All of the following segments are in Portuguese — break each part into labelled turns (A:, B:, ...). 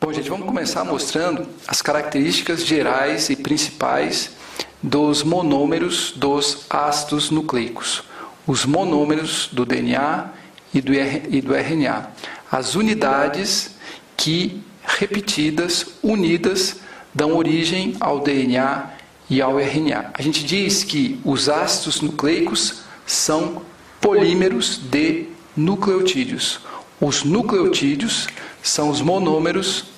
A: Bom, gente, vamos começar mostrando as características gerais e principais dos monômeros dos ácidos nucleicos. Os monômeros do DNA e do RNA. As unidades que, repetidas, unidas, dão origem ao DNA e ao RNA. A gente diz que os ácidos nucleicos são polímeros de nucleotídeos. Os nucleotídeos são os monômeros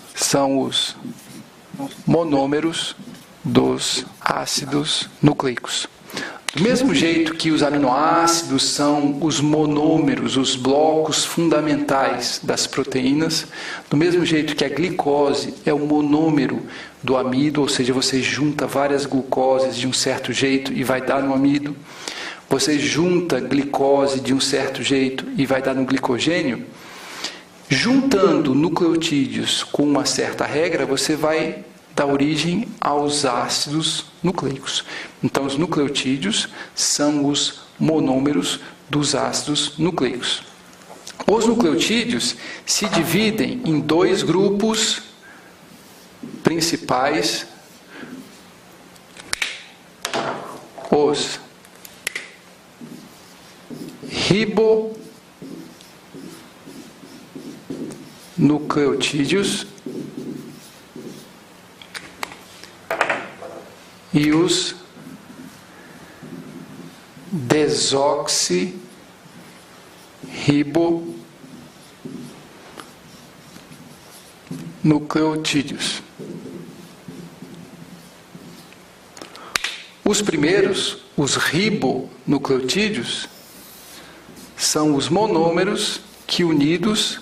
A: dos ácidos nucleicos. Do mesmo jeito que os aminoácidos são os monômeros, os blocos fundamentais das proteínas, do mesmo jeito que a glicose é o monômero do amido, ou seja, você junta várias glucoses de um certo jeito e vai dar no amido, você junta glicose de um certo jeito e vai dar no glicogênio, juntando nucleotídeos com uma certa regra, você vai dar origem aos ácidos nucleicos. Então, os nucleotídeos são os monômeros dos ácidos nucleicos. Os nucleotídeos se dividem em dois grupos principais: os ribonucleotídeos e os desoxirribonucleotídeos. Os primeiros, os ribonucleotídeos, são os monômeros que unidos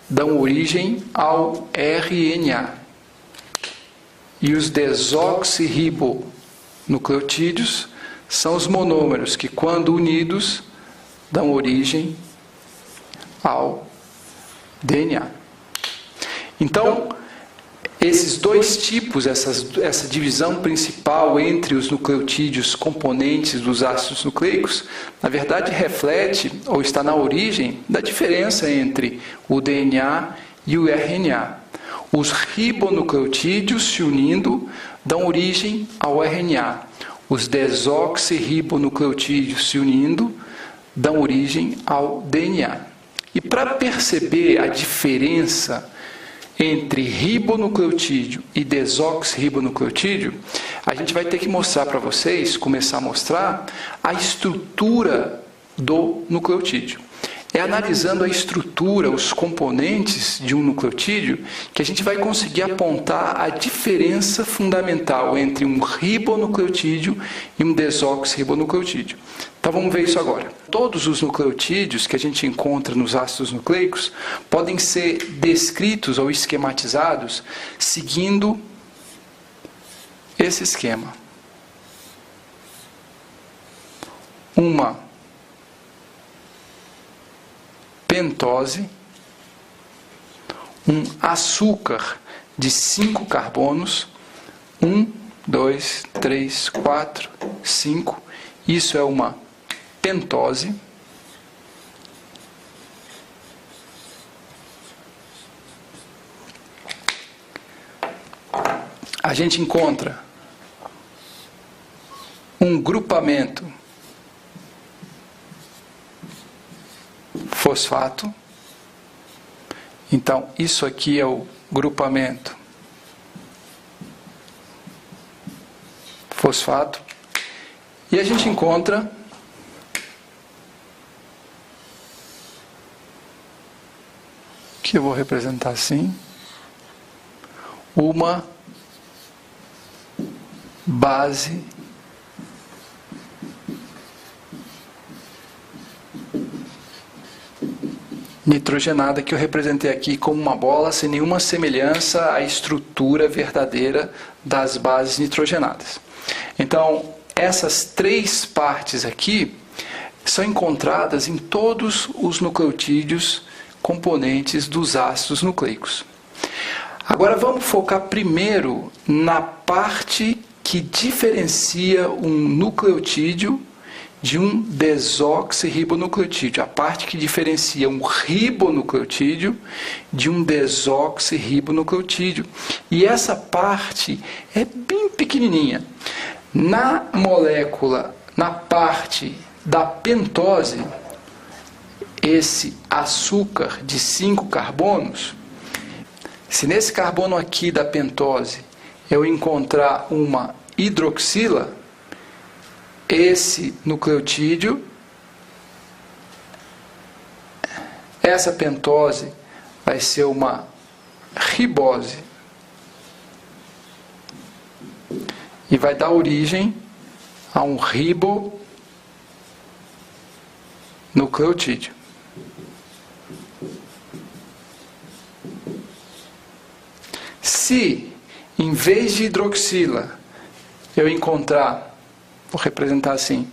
A: dão origem ao RNA. E os desoxirribonucleotídeos são os monômeros que, quando unidos, dão origem ao DNA. Então, esses dois tipos, essa divisão principal entre os nucleotídeos componentes dos ácidos nucleicos, na verdade reflete ou está na origem da diferença entre o DNA e o RNA. Os ribonucleotídeos se unindo dão origem ao RNA. Os desoxirribonucleotídeos se unindo dão origem ao DNA. E para perceber a diferença entre ribonucleotídeo e desoxirribonucleotídeo, a gente vai ter que mostrar para vocês, começar a mostrar a estrutura do nucleotídeo. É analisando a estrutura, os componentes de um nucleotídeo, que a gente vai conseguir apontar a diferença fundamental entre um ribonucleotídeo e um desoxirribonucleotídeo. Então vamos ver isso agora. Todos os nucleotídeos que a gente encontra nos ácidos nucleicos podem ser descritos ou esquematizados seguindo esse esquema. Uma pentose, um açúcar de 5 carbonos, 1, 2, 3, 4, 5, isso é uma pentose. A gente encontra um grupamento fosfato. Então, isso aqui é o grupamento fosfato. E a gente encontra que eu vou representar assim, uma base nitrogenada, que eu representei aqui como uma bola sem nenhuma semelhança à estrutura verdadeira das bases nitrogenadas. Então, essas três partes aqui são encontradas em todos os nucleotídeos componentes dos ácidos nucleicos. Agora vamos focar primeiro na parte que diferencia um nucleotídeo de um desoxirribonucleotídeo, a parte que diferencia um ribonucleotídeo de um desoxirribonucleotídeo. E essa parte é bem pequenininha. Na molécula, na parte da pentose, esse açúcar de 5 carbonos, se nesse carbono aqui da pentose eu encontrar uma hidroxila, esse nucleotídeo, essa pentose vai ser uma ribose e vai dar origem a um ribonucleotídeo. Se, em vez de hidroxila, eu encontrar, vou representar assim,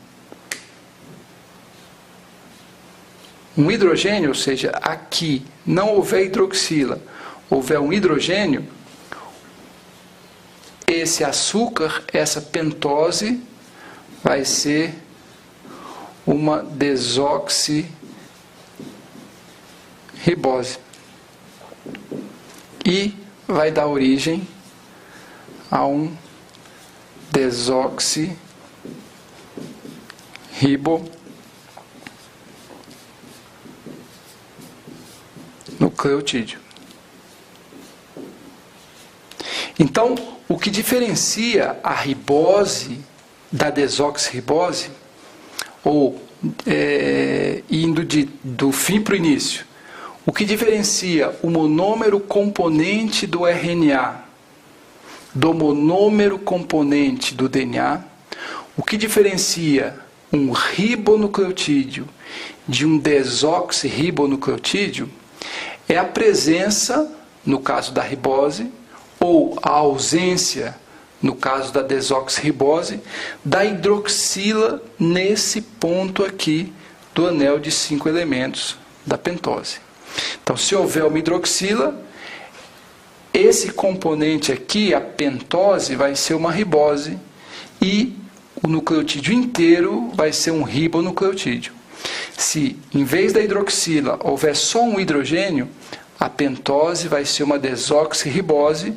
A: um hidrogênio, ou seja, aqui não houver hidroxila, houver um hidrogênio, esse açúcar, essa pentose, vai ser uma desoxirribose. E vai dar origem a um desoxirribonucleotídeo. Então, o que diferencia a ribose da desoxirribose, ou indo do fim para o início, o que diferencia o monômero componente do RNA do monômero componente do DNA, o que diferencia um ribonucleotídeo de um desoxirribonucleotídeo é a presença, no caso da ribose, ou a ausência, no caso da desoxirribose, da hidroxila nesse ponto aqui do anel de 5 elementos da pentose. Então, se houver uma hidroxila, esse componente aqui, a pentose, vai ser uma ribose e o nucleotídeo inteiro vai ser um ribonucleotídeo. Se, em vez da hidroxila, houver só um hidrogênio, a pentose vai ser uma desoxirribose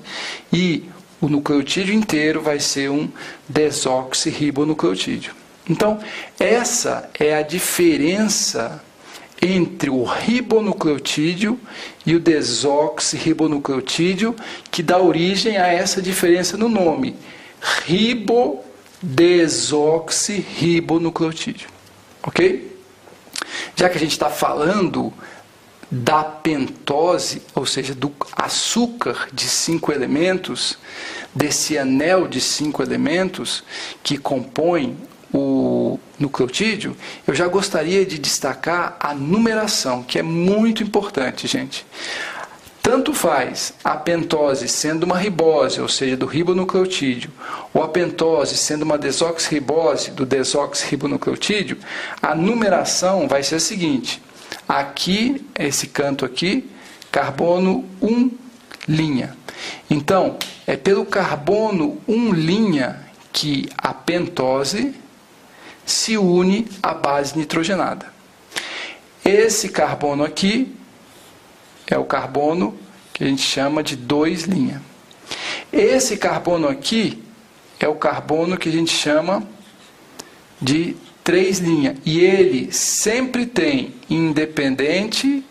A: e o nucleotídeo inteiro vai ser um desoxirribonucleotídeo. Então, essa é a diferença entre o ribonucleotídeo e o desoxirribonucleotídeo, que dá origem a essa diferença no nome, ribodesoxirribonucleotídeo. Ok? Já que a gente está falando da pentose, ou seja, do açúcar de 5 elementos, desse anel de 5 elementos que compõe o nucleotídeo, eu já gostaria de destacar a numeração, que é muito importante, gente. Tanto faz a pentose sendo uma ribose, ou seja, do ribonucleotídeo, ou a pentose sendo uma desoxirribose do desoxirribonucleotídeo, a numeração vai ser a seguinte: aqui, esse canto aqui, carbono 1'. Então, é pelo carbono 1' que a pentose se une à base nitrogenada. Esse carbono aqui é o carbono que a gente chama de 2'. Esse carbono aqui é o carbono que a gente chama de 3'. E ele sempre tem, independente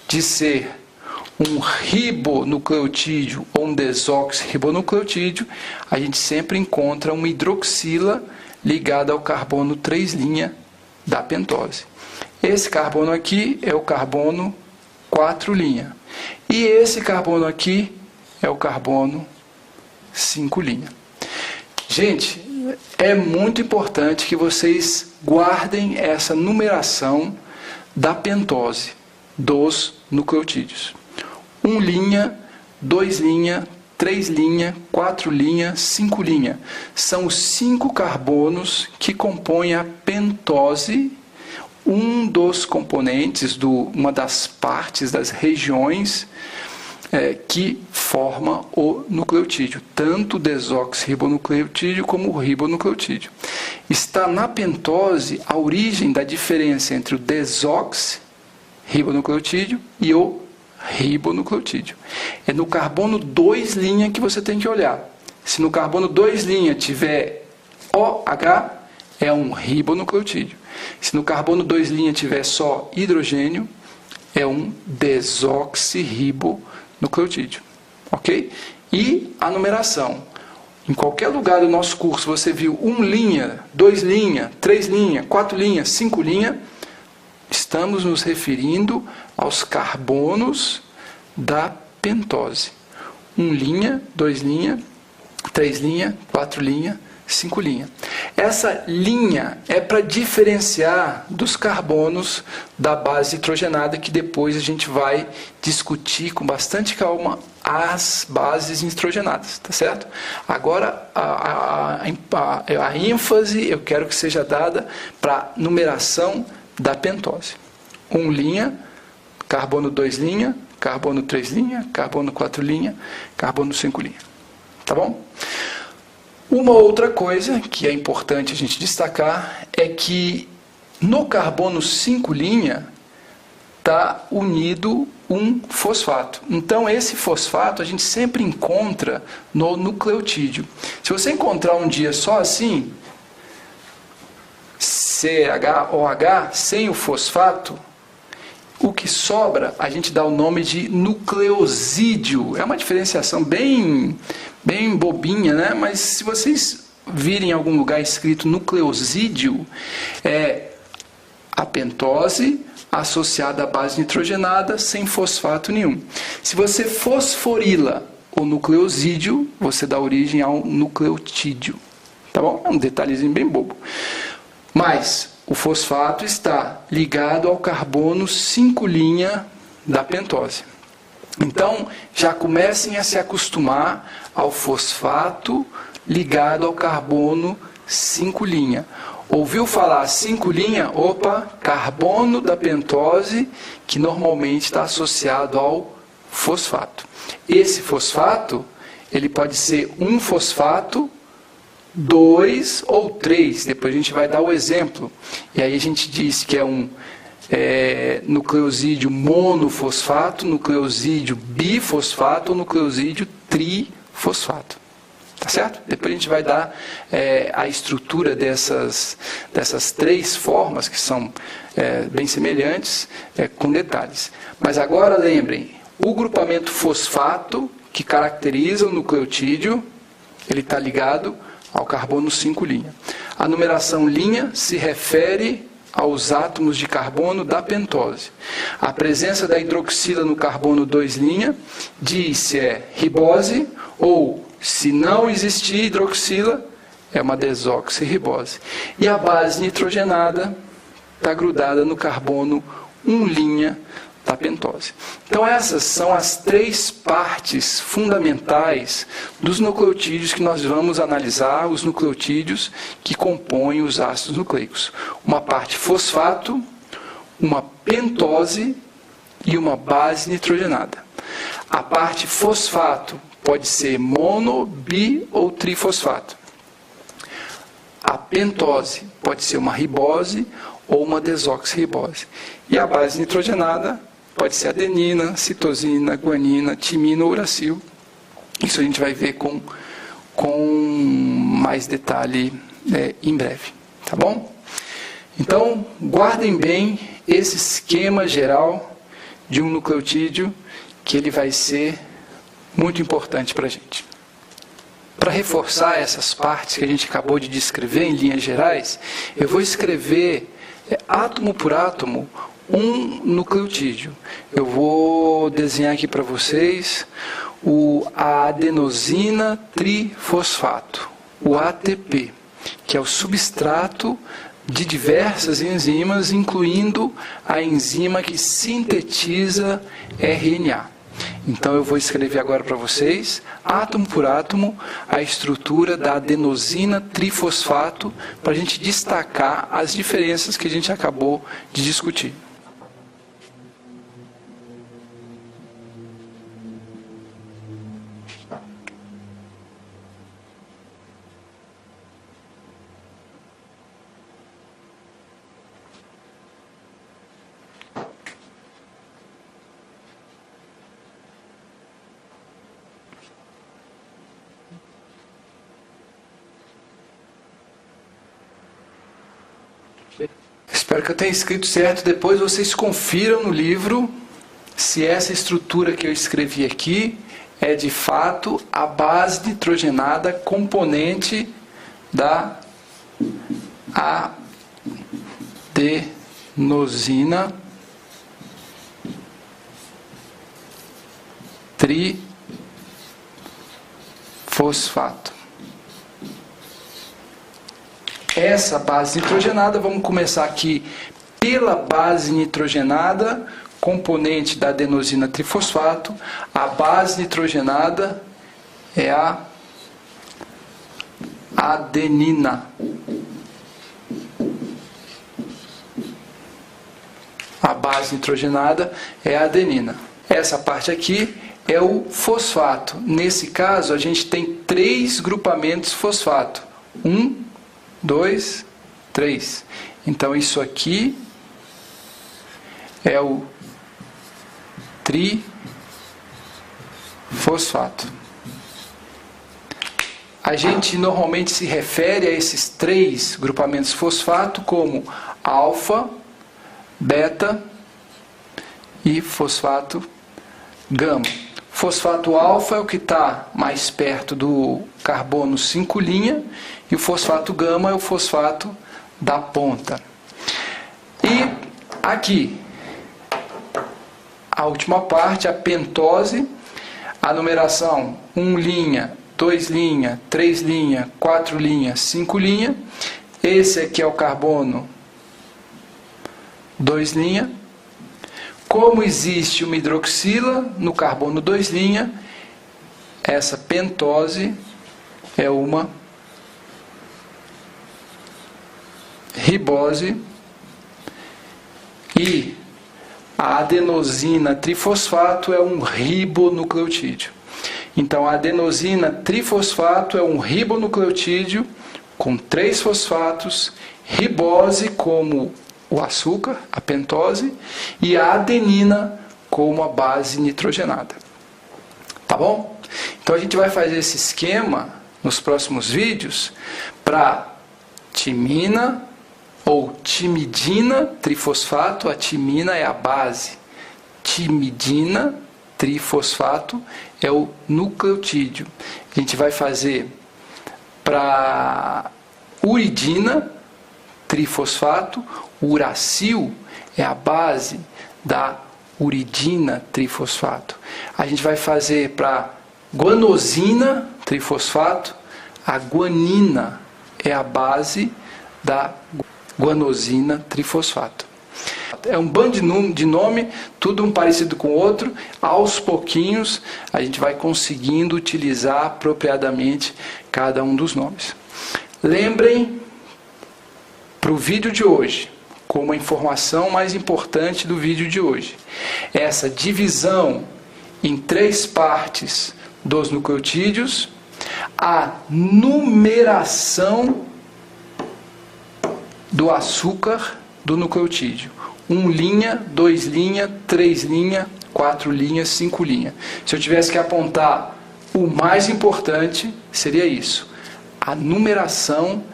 A: de ser um ribonucleotídeo ou um desoxirribonucleotídeo, a gente sempre encontra uma hidroxila ligada ao carbono 3' da pentose. Esse carbono aqui é o carbono 4'. E esse carbono aqui é o carbono 5'. Gente, é muito importante que vocês guardem essa numeração da pentose dos nucleotídeos. 1', 2', 3', 4', 5'. São os 5 carbonos que compõem a pentose, um dos componentes, uma das partes, das regiões que forma o nucleotídeo, tanto o desoxirribonucleotídeo como o ribonucleotídeo. está na pentose a origem da diferença entre o desoxirribonucleotídeo e o ribonucleotídeo. É no carbono 2' que você tem que olhar. Se no carbono 2' tiver OH, é um ribonucleotídeo. Se no carbono 2' tiver só hidrogênio, é um desoxirribonucleotídeo. Ok? E a numeração. Em qualquer lugar do nosso curso você viu 1', 2', 3', 4', 5', estamos nos referindo aos carbonos da pentose. 1', 2', 3', 4', 5'. Essa linha é para diferenciar dos carbonos da base nitrogenada, que depois a gente vai discutir com bastante calma as bases nitrogenadas, tá certo? Agora, a ênfase eu quero que seja dada para a numeração da pentose. 1', carbono 2', carbono 3', carbono 4', carbono 5'. Tá bom? Uma outra coisa que é importante a gente destacar é que no carbono 5' está unido um fosfato. Então, esse fosfato a gente sempre encontra no nucleotídeo. Se você encontrar um dia só assim, CHOH, sem o fosfato, o que sobra a gente dá o nome de nucleosídeo. É uma diferenciação bem bobinha, né? Mas se vocês virem em algum lugar escrito nucleosídeo, é a pentose associada à base nitrogenada sem fosfato nenhum. Se você fosforila o nucleosídeo, você dá origem ao nucleotídeo. Tá bom? É um detalhezinho bem bobo. Mas o fosfato está ligado ao carbono 5' da pentose. Então, já comecem a se acostumar ao fosfato ligado ao carbono 5'. Ouviu falar 5'? Opa, carbono da pentose, que normalmente está associado ao fosfato. Esse fosfato, ele pode ser um fosfato, 2 ou 3. Depois a gente vai dar o exemplo. E aí a gente diz que é um nucleosídeo monofosfato, nucleosídio bifosfato ou nucleosídio trifosfato. Tá certo? Depois a gente vai dar a estrutura dessas 3 formas, que são bem semelhantes, com detalhes. Mas agora lembrem, o grupamento fosfato, que caracteriza o nucleotídeo, ele está ligado ao carbono 5'. A numeração linha se refere aos átomos de carbono da pentose. A presença da hidroxila no carbono 2' diz se é ribose ou, se não existir hidroxila, é uma desoxirribose. E a base nitrogenada está grudada no carbono 1' da pentose. Então essas são as 3 partes fundamentais dos nucleotídeos que nós vamos analisar, os nucleotídeos que compõem os ácidos nucleicos. Uma parte fosfato, uma pentose e uma base nitrogenada. A parte fosfato pode ser mono, bi ou trifosfato. A pentose pode ser uma ribose ou uma desoxirribose. E a base nitrogenada pode ser adenina, citosina, guanina, timina ou uracil. Isso a gente vai ver com mais detalhe em breve. Tá bom? Então, guardem bem esse esquema geral de um nucleotídeo, que ele vai ser muito importante para a gente. Para reforçar essas partes que a gente acabou de descrever em linhas gerais, eu vou escrever átomo por átomo um nucleotídeo. Eu vou desenhar aqui para vocês a adenosina trifosfato, o ATP, que é o substrato de diversas enzimas, incluindo a enzima que sintetiza RNA. Então eu vou escrever agora para vocês, átomo por átomo, a estrutura da adenosina trifosfato, para a gente destacar as diferenças que a gente acabou de discutir. Espero que eu tenha escrito certo. Depois vocês confiram no livro se essa estrutura que eu escrevi aqui é de fato a base nitrogenada componente da adenosina trifosfato. Essa base nitrogenada, vamos começar aqui pela base nitrogenada, componente da adenosina trifosfato. A base nitrogenada é a adenina. A base nitrogenada é a adenina. Essa parte aqui é o fosfato. Nesse caso, a gente tem 3 grupamentos fosfato. 1, 2, 3. Então, isso aqui é o trifosfato. A gente normalmente se refere a esses 3 grupamentos fosfato como alfa, beta e fosfato gama. Fosfato alfa é o que está mais perto do carbono 5' e o fosfato gama é o fosfato da ponta. E aqui, a última parte, a pentose, a numeração 1', 2', 3', 4', 5'. Esse aqui é o carbono 2'. Como existe uma hidroxila no carbono 2', essa pentose é uma ribose e a adenosina trifosfato é um ribonucleotídeo. Então, a adenosina trifosfato é um ribonucleotídeo com 3 fosfatos, ribose como o açúcar, a pentose, e a adenina como a base nitrogenada. Tá bom? Então a gente vai fazer esse esquema nos próximos vídeos para timina ou timidina trifosfato. A timina é a base, timidina trifosfato é o nucleotídeo. A gente vai fazer para uridina trifosfato. O uracil é a base da uridina trifosfato. A gente vai fazer para guanosina trifosfato. A guanina é a base da guanosina trifosfato. É um bando de nome, tudo um parecido com o outro. Aos pouquinhos a gente vai conseguindo utilizar apropriadamente cada um dos nomes. Lembrem, para o vídeo de hoje, como a informação mais importante do vídeo de hoje, essa divisão em 3 partes dos nucleotídeos, a numeração do açúcar do nucleotídeo. 1', 2', 3', 4', 5'. Se eu tivesse que apontar o mais importante, seria isso. A numeração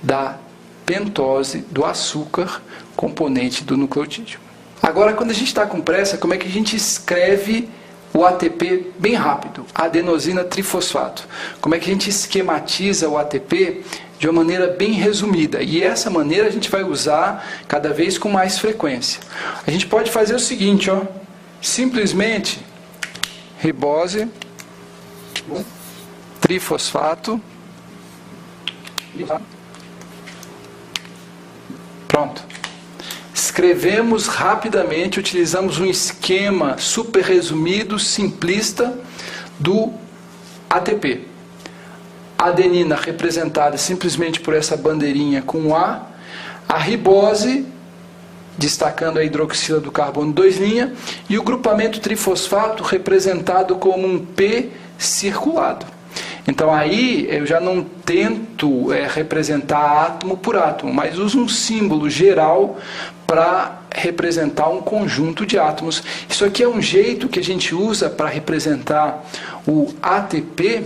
A: da pentose do açúcar, componente do nucleotídeo. Agora, quando a gente está com pressa, como é que a gente escreve o ATP bem rápido? Adenosina trifosfato. Como é que a gente esquematiza o ATP de uma maneira bem resumida? E essa maneira a gente vai usar cada vez com mais frequência. A gente pode fazer o seguinte, ó, simplesmente ribose trifosfato. Pronto. Escrevemos rapidamente, utilizamos um esquema super resumido, simplista do ATP. Adenina representada simplesmente por essa bandeirinha com A. A ribose, destacando a hidroxila do carbono 2', e o grupamento trifosfato representado como um P circulado. Então aí eu já não tento representar átomo por átomo, mas uso um símbolo geral para representar um conjunto de átomos. Isso aqui é um jeito que a gente usa para representar o ATP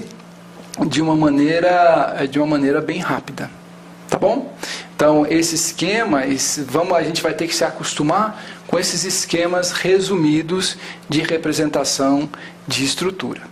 A: de uma maneira bem rápida. Tá bom? bom? Então, esse esquema, a gente vai ter que se acostumar com esses esquemas resumidos de representação de estrutura.